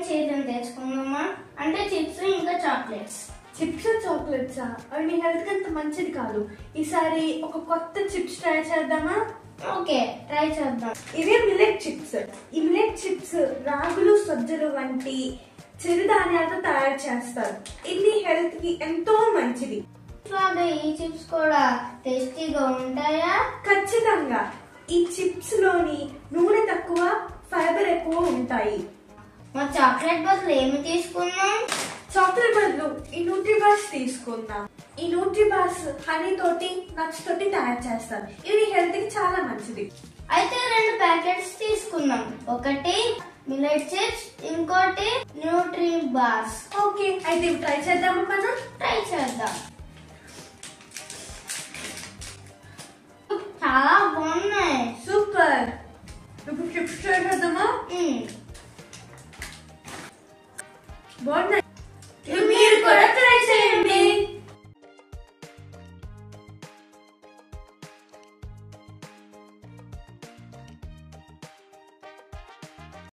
చేద్దాం తెచ్చుకుందామా? అంటే చిప్స్ ఇంకా చాక్లెట్స్. చిప్స్ చాక్లెట్సా? అవి నీ హెల్త్ అంత మంచిది కాదు. ఈసారి ఒక కొత్త చిప్స్ ట్రై చేద్దామా? ఓకే, ట్రై చేద్దాం. ఇవే మిల్లెట్ చిప్స్. ఈ మిల్లెట్ చిప్స్ రాగులు, సజ్జలు వంటి చిరుధాన్యాలతో తయారు చేస్తారు. ఇది హెల్త్ కి ఎంతో మంచిది. ఈ చిప్స్ కూడా టేస్టీగా ఉంటాయా? ఖచ్చితంగా. ఈ చిప్స్ లోని నూనె తక్కువ, ఫైబర్ ఎక్కువ ఉంటాయి. మరి చాక్లెట్ బదులు ఏమి తీసుకున్నాం? చాక్లెట్ బదులు ఈ న్యూట్రీబార్స్ తీసుకుందాం. ఈ న్యూట్రీబార్స్ హనీ తోటి, నట్స్ తోటి తయారు చేస్తారు. ఇది హెల్త్ కి చాలా మంచిది. అయితే 2 ప్యాకెట్స్ తీసుకుందాం. ఒకటి మిల్లెట్ చిప్స్, ఇంకోటి న్యూట్రీ బార్స్. ఓకే, అయితే ఇవి ట్రై చేద్దామా? మనం ట్రై చేద్దాం. చాలా బాగున్నాయి. సూపర్. ఇప్పుడు చిప్స్ ట్రై చేద్దామా? మ్మ్. బాగున్నాయి.